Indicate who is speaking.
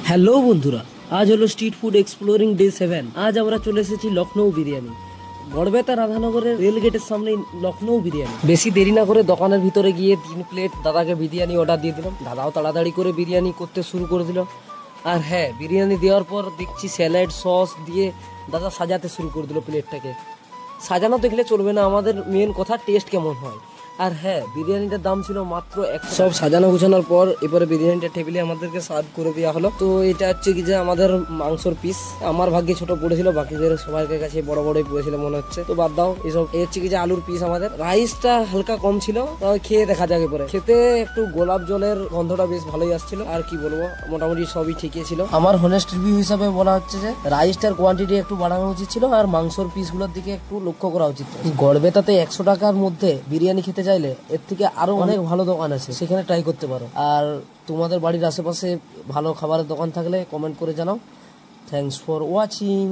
Speaker 1: Hello বন্ধুরা, আজ হলো স্ট্রিট ফুড এক্সপ্লোরিং ডে 7। আজ আমরা চলে এসেছি লখনৌ বিরিয়ানি। গড়বেতা রাধানগরের রেল গেটের সামনে লখনৌ বিরিয়ানি। বেশি দেরি না করে দোকানের ভিতরে গিয়ে 3 প্লেট দাদাকে বিরিয়ানি অর্ডার দিয়ে দিলাম। দাদাও তাড়াতাড়ি করে বিরিয়ানি করতে শুরু করে দিল। আর হ্যাঁ, বিরিয়ানি দেওয়ার পর দেখছি স্যালাড সস দিয়ে দাদা সাজাতে শুরু করে দিল প্লেটটাকে। সাজানো দেখলে চলবে না, আমাদের মেন কথা টেস্ট কেমন হয়। আর হ্যাঁ, বিরিয়ানিটার দাম ছিল মাত্র 100। সব সাজানো গুছানোর পর এবারে বিরিয়ানিটা টেবিলে আমাদেরকে সার্ভ করে দেওয়া হলো। তো এটা হচ্ছে কি যে আমাদের মাংসর পিস। আমার ভাগ্যে ছোট পড়েছিল, বাকিদের সবার কাছে বড় বড়ই পড়েছিল মনে হচ্ছে। তো বাদ দাও এসব। এই হচ্ছে কি যে আলুর পিস। আমাদের রাইসটা হালকা কম ছিল, তবে খেয়ে দেখা যাবে পরে। খেতে একটু গোলাপ জলের গন্ধটা বেশ ভালোই আসছিল। আর কি বলবো, মোটামুটি সবই ঠিকই ছিল। আমার হনেস্ট রিভিউ হিসাবে বলা হচ্ছে যে রাইসটার কোয়ান্টিটি একটু বাড়ানো উচিত ছিল, আর মাংসর পিসগুলোর দিকে একটু লক্ষ্য করা উচিত। গড়বেতাতে 100 টাকার মধ্যে বিরিয়ানি খেতে চাইলে এর থেকে আরো অনেক ভালো দোকান আছে, সেখানে ট্রাই করতে পারো। আর তোমাদের বাড়ির আশেপাশে ভালো খাবারের দোকান থাকলে কমেন্ট করে জানাও। Thanks for watching.